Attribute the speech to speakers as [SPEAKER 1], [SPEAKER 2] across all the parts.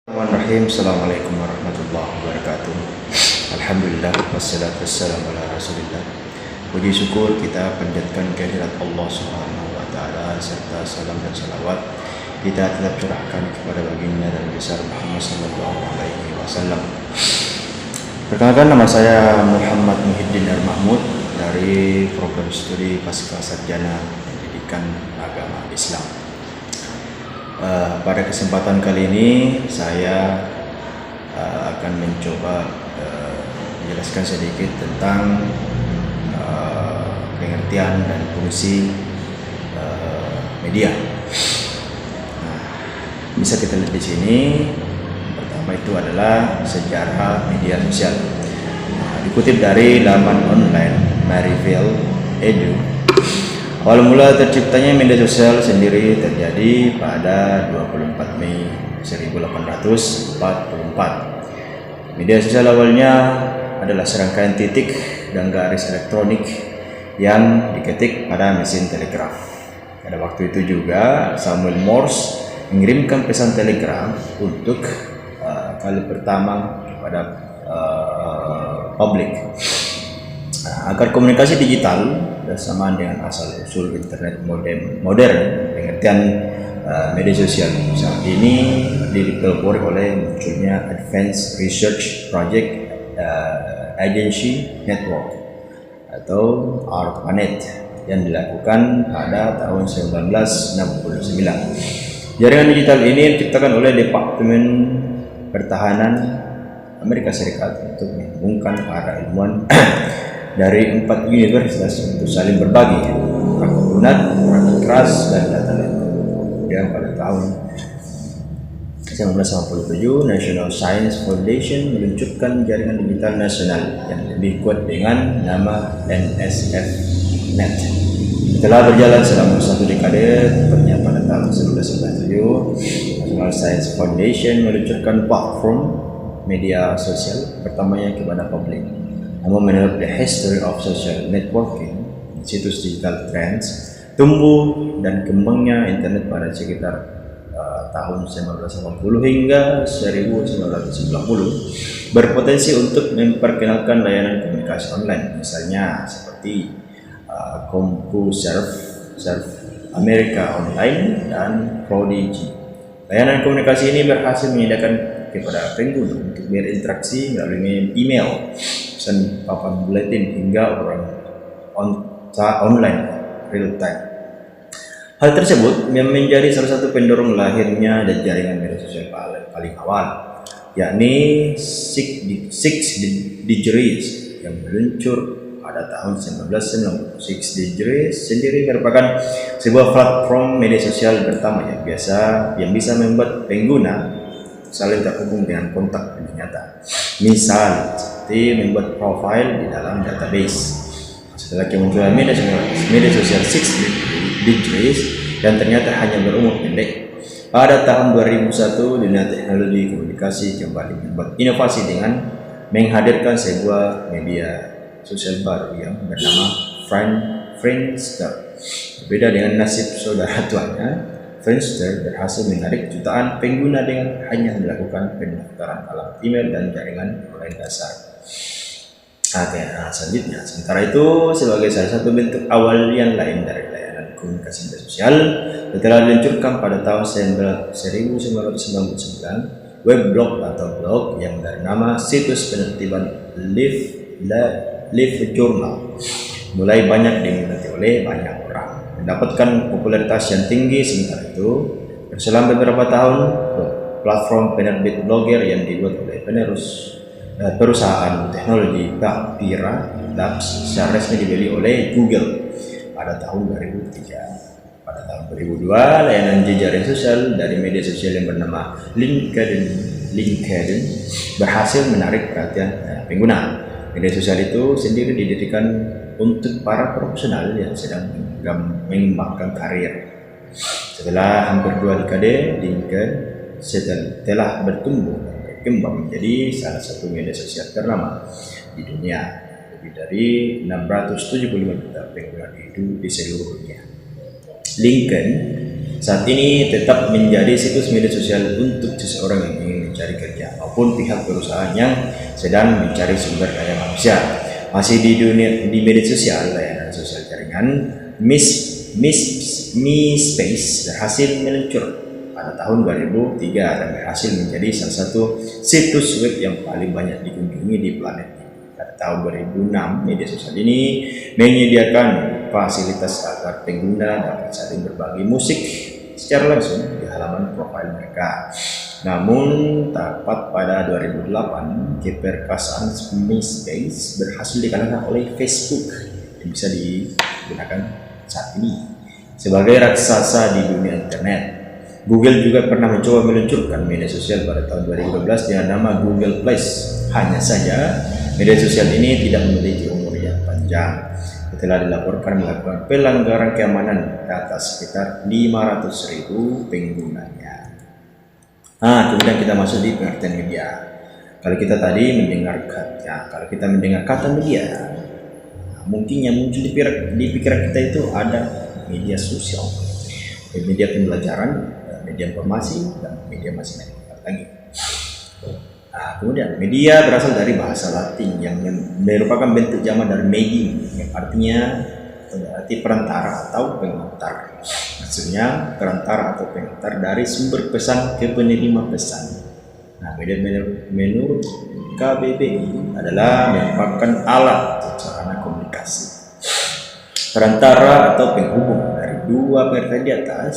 [SPEAKER 1] Bismillahirrahmanirrahim. Assalamualaikum warahmatullahi wabarakatuh. Alhamdulillah wassalatu wassalamu ala Rasulillah. Puji syukur kita panjatkan kehadirat Allah Subhanahu wa taala serta salam dan salawat kita tetap curahkan kepada baginda dan besar Muhammad sallallahu alaihi wasallam. Perkenalkan, nama saya Muhammad Muhyiddin Mahmud dari program studi Pasca Sarjana Pendidikan Agama Islam. Pada kesempatan kali ini saya akan mencoba menjelaskan sedikit tentang pengertian dan fungsi media. Bisa kita lihat di sini. Pertama itu adalah sejarah media sosial. Dikutip dari laman online Maryville Edu. Awal mula terciptanya media sosial sendiri terjadi pada 24 Mei 1844. Media sosial awalnya adalah serangkaian titik dan garis elektronik yang diketik pada mesin telegraf. Pada waktu itu juga Samuel Morse mengirimkan pesan telegraf untuk kali pertama kepada publik. Agar komunikasi digital bersamaan dengan asal-usul internet modern, pengertian media sosial saat ini dipelopori oleh munculnya Advanced Research Project Agency Network atau ARPANET yang dilakukan pada tahun 1969. Jaringan digital ini diciptakan oleh Departemen Pertahanan Amerika Serikat untuk menghubungkan para ilmuwan dari 4 universitas untuk saling berbagi perangkat lunak, perangkat keras, dan data lain. Kemudian pada tahun 1987, National Science Foundation meluncurkan jaringan digital nasional yang lebih kuat dengan nama NSF-Net. Setelah berjalan selama 1 dekade, tepatnya pada tahun 1997, National Science Foundation meluncurkan platform media sosial pertamanya kepada publik. Namun menurut The History of Social Networking, situs digital trends, tumbuh dan kembangnya internet pada sekitar tahun 1980 hingga 1990 berpotensi untuk memperkenalkan layanan komunikasi online, misalnya seperti CompuServe, Serve America Online, dan Prodigy. Layanan komunikasi ini berhasil menyediakan kepada pengguna untuk berinteraksi melalui email, pesan papan buletin, hingga online real time. Hal tersebut menjadi salah satu pendorong lahirnya dan jaringan media sosial paling awal, yakni Six Degrees yang meluncur pada tahun 1990. Six Degrees sendiri merupakan sebuah platform media sosial pertama yang bisa membuat pengguna saling terhubung dengan kontak nyata. Misal seperti membuat profil di dalam database. Setelah kemunculan media sosial Six Degrees dan ternyata hanya berumur pendek, pada tahun 2001 dunia teknologi komunikasi kembali membuat inovasi dengan menghadirkan sebuah media sosial baru yang bernama Friendster. Berbeda dengan nasib saudara tuanya, Friendster berhasil menarik jutaan pengguna dengan hanya melakukan pendaftaran alat email dan jaringan online dasar. Selanjutnya, sementara itu sebagai salah satu bentuk awal yang lain dari layanan komunikasi media sosial, setelah diluncurkan pada tahun 1999, web blog atau blog yang bernama situs penertiban Live Journal mulai banyak diminati oleh banyak orang, mendapatkan popularitas yang tinggi. Sementara itu, berselang beberapa tahun, platform penerbit blogger yang dibuat oleh perusahaan teknologi Pira Labs secara resmi dibeli oleh Google pada tahun 2003. Pada tahun 2002, layanan jejaring sosial dari media sosial yang bernama LinkedIn berhasil menarik perhatian pengguna. Media sosial itu sendiri didirikan untuk para profesional yang sedang mengembangkan karir. Setelah hampir 2 dekade, LinkedIn telah bertumbuh dan berkembang menjadi salah satu media sosial ternama di dunia. Lebih dari 675 juta pengguna di seluruh dunia. LinkedIn saat ini tetap menjadi situs media sosial untuk seseorang yang ingin mencari kerja maupun pihak perusahaan yang sedang mencari sumber daya manusia. Masih di media sosial, layanan sosial jaringan MySpace berhasil meluncur pada tahun 2003 dan berhasil menjadi salah satu situs web yang paling banyak dikunjungi di planet ini. Pada tahun 2006, media sosial ini menyediakan fasilitas agar pengguna dapat saling berbagi musik secara langsung di halaman profil mereka. Namun, tepat pada 2008, keperkasaan MySpace berhasil dikalahkan oleh Facebook yang bisa digunakan saat ini sebagai raksasa di dunia internet. Google juga pernah mencoba meluncurkan media sosial pada tahun 2012 dengan nama Google Plus. Hanya saja, media sosial ini tidak memiliki umur yang panjang. Telah dilaporkan melakukan pelanggaran keamanan data sekitar 500.000 penggunanya. Kemudian kita masuk di pengertian media. Kalau kita mendengar kata media, mungkin yang muncul di pikiran kita itu ada media sosial, media pembelajaran, media informasi, dan media masing-masing lagi. Kemudian media berasal dari bahasa Latin yang merupakan bentuk jamak dari medium, yang artinya berarti perantara atau pengantar. Maksudnya perantara atau pengantar dari sumber pesan ke penerima pesan. Media menurut KBBI adalah merupakan alat atau sarana komunikasi, perantara atau penghubung dari dua pengertian di atas.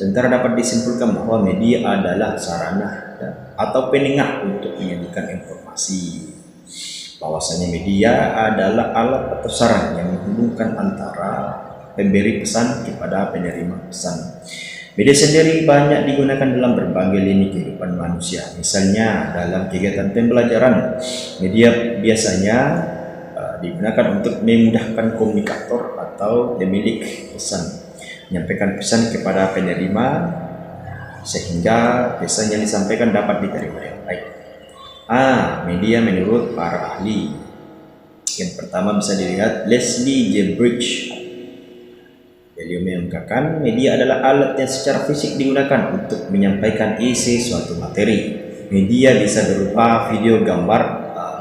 [SPEAKER 1] Sementara dapat disimpulkan bahwa media adalah sarana atau penengah untuk menyajikan informasi. Bahwasanya media adalah alat atau sarana yang menghubungkan antara pemberi pesan kepada penerima pesan. Media sendiri banyak digunakan dalam berbagai lini kehidupan manusia. Misalnya dalam kegiatan pembelajaran, media biasanya digunakan untuk memudahkan komunikator atau pemilik pesan menyampaikan pesan kepada penerima sehingga pesan yang disampaikan dapat diterima dengan baik. Media menurut para ahli. Yang pertama bisa dilihat Leslie J. Bridge. Beliau mengungkapkan media adalah alat yang secara fisik digunakan untuk menyampaikan isi suatu materi. Media bisa berupa video, gambar,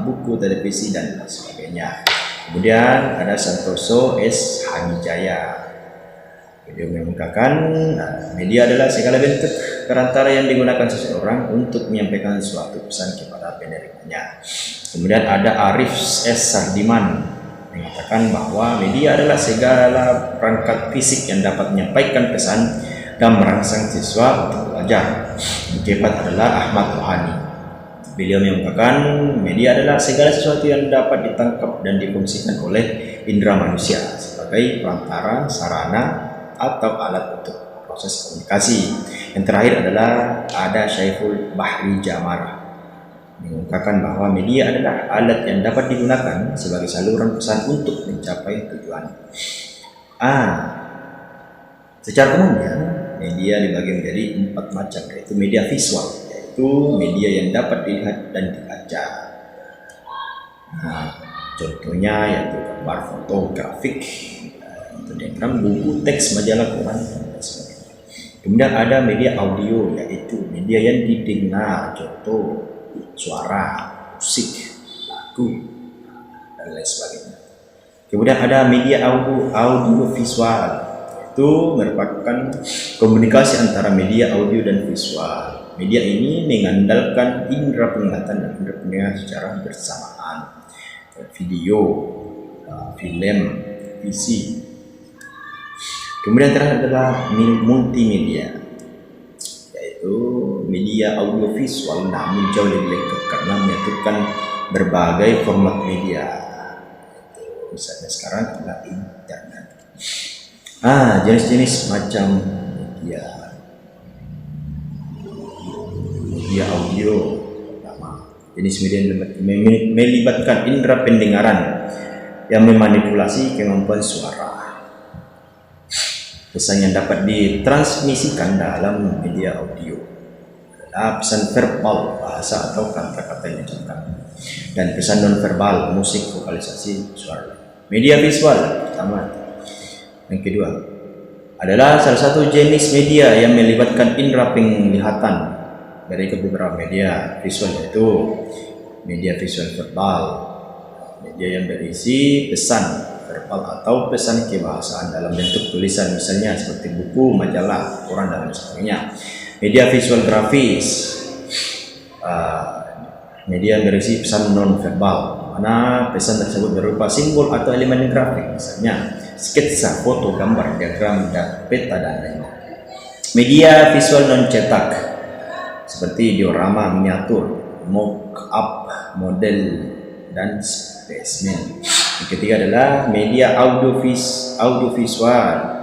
[SPEAKER 1] buku, televisi, dan sebagainya. Kemudian ada Santoso S. Hanijaya. Beliau mengungkapkan media adalah segala bentuk perantara yang digunakan seseorang untuk menyampaikan suatu pesan kepada penerimanya. Kemudian ada Arif S. Sardiman mengatakan bahwa media adalah segala perangkat fisik yang dapat menyampaikan pesan dan merangsang siswa untuk belajar. Yang keempat adalah Ahmad Rohani. Beliau mengungkapkan media adalah segala sesuatu yang dapat ditangkap dan difungsikan oleh indera manusia sebagai perantara, sarana, atau alat untuk proses komunikasi. Yang terakhir adalah ada Syaiful Bahri Jamar mengungkapkan bahwa media adalah alat yang dapat digunakan sebagai saluran pesan untuk mencapai tujuan. Secara umumnya media dibagi menjadi 4 macam, yaitu media visual, yaitu media yang dapat dilihat dan dibaca. Contohnya yaitu gambar, foto, grafik, diagram, buku, teks, majalah, koran, dan sebagainya. Kemudian ada media audio, yaitu media yang didengar, contoh suara, musik, lagu, dan lain sebagainya. Kemudian ada media audio visual, yaitu merupakan komunikasi antara media audio dan visual. Media ini mengandalkan indera penglihatan dan indera pendengaran secara bersamaan. Video, film, visi. Kemudian terakhir adalah multimedia, yaitu media audiovisual namun jauh lebih lengkap karena menyatukan berbagai format media. Misalnya sekarang adalah internet. Jenis-jenis macam media audio. Pertama, jenis media yang melibatkan indera pendengaran yang memanipulasi kemampuan suara. Pesan yang dapat ditransmisikan dalam media audio adalah pesan verbal, bahasa atau kata-kata yang diucapkan, dan pesan non-verbal, musik, vokalisasi, suara. Media visual pertama. Yang kedua, adalah salah satu jenis media yang melibatkan indera penglihatan dari beberapa media visual, yaitu media visual verbal, media yang berisi pesan verbal atau pesan kebahasaan dalam bentuk tulisan, misalnya seperti buku, majalah, koran, dan sebagainya. Media visual grafis, media yang berisi pesan non verbal, mana pesan tersebut berupa simbol atau elemen grafik, misalnya sketsa, foto, gambar, diagram, dan peta, dan lainnya. Media visual non cetak seperti diorama, miniatur, mock-up, model, dan spesimen. Yang ketiga adalah media audiovisual.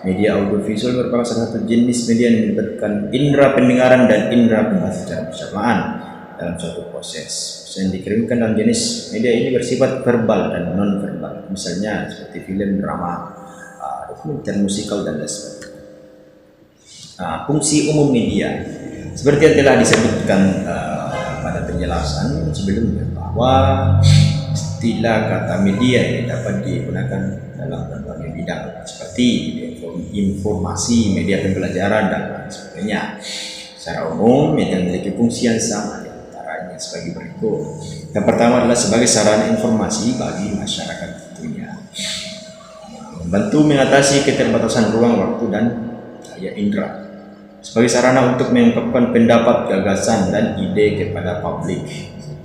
[SPEAKER 1] Media audiovisual merupakan salah satu jenis media yang melibatkan indera pendengaran dan indera penglihatan secara bersamaan dalam suatu proses. Yang dikirimkan dalam jenis media ini bersifat verbal dan non verbal, misalnya seperti film, drama, dokumenter, musikal, dan lain sebagainya. Fungsi umum media seperti yang telah disebutkan pada penjelasan sebelumnya, bahwa istilah kata media ini dapat digunakan dalam berbagai bidang seperti informasi, media pembelajaran, dan lain sebagainya. Secara umum, media memiliki fungsi yang sama, antaranya sebagai berikut. Yang pertama adalah sebagai sarana informasi bagi masyarakat tentunya, membantu mengatasi keterbatasan ruang, waktu, dan daya indera. Sebagai sarana untuk mengungkapkan pendapat, gagasan, dan ide kepada publik.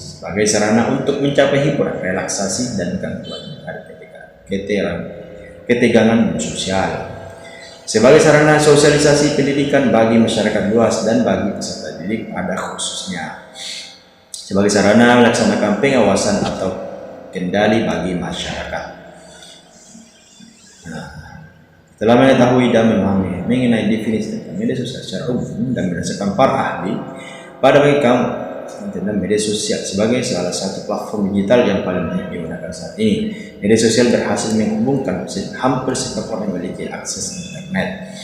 [SPEAKER 1] Sebagai sarana untuk mencapai hiburan, relaksasi, dan gangguan ketegangan sosial. Sebagai sarana sosialisasi pendidikan bagi masyarakat luas dan bagi peserta didik pada khususnya. Sebagai sarana melaksanakan pengawasan atau kendali bagi masyarakat. Setelah mengetahui dan memahami mengenai definisi tentang media sosial secara umum dan berdasarkan para ahli, pada bagi kamu tentang media sosial sebagai salah satu platform digital yang paling banyak digunakan saat ini. Media sosial berhasil menghubungkan hampir setiap orang yang memiliki akses internet.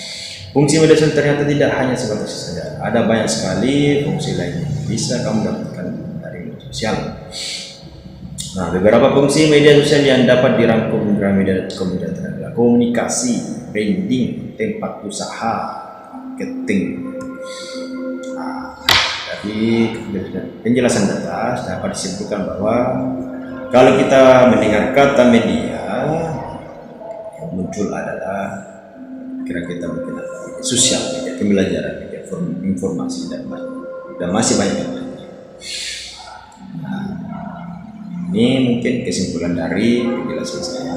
[SPEAKER 1] Fungsi media sosial ternyata tidak hanya sebatas saja, ada banyak sekali fungsi lain yang bisa kamu dapatkan dari media sosial. Beberapa fungsi media sosial yang dapat dirangkum dalam media.com adalah komunikasi, branding, tempat usaha, marketing. Dari penjelasan atas dapat disimpulkan bahwa kalau kita mendengar kata media, yang muncul adalah kira-kira mungkin media sosial, media pembelajaran, media informasi, dan masih banyak yang lain. Ini mungkin kesimpulan dari penjelasan saya.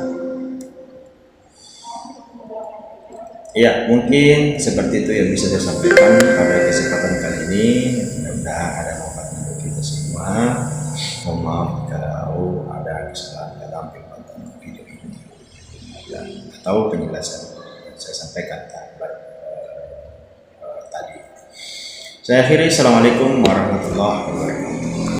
[SPEAKER 1] Ya, mungkin seperti itu yang bisa saya sampaikan pada kesempatan kali ini. Mudah-mudahan ada manfaat untuk kita semua. Mohon maaf kalau ada kesalahan dalam pembuatan video ini atau penjelasan yang saya sampaikan tadi. Saya akhiri. Assalamualaikum warahmatullahi wabarakatuh.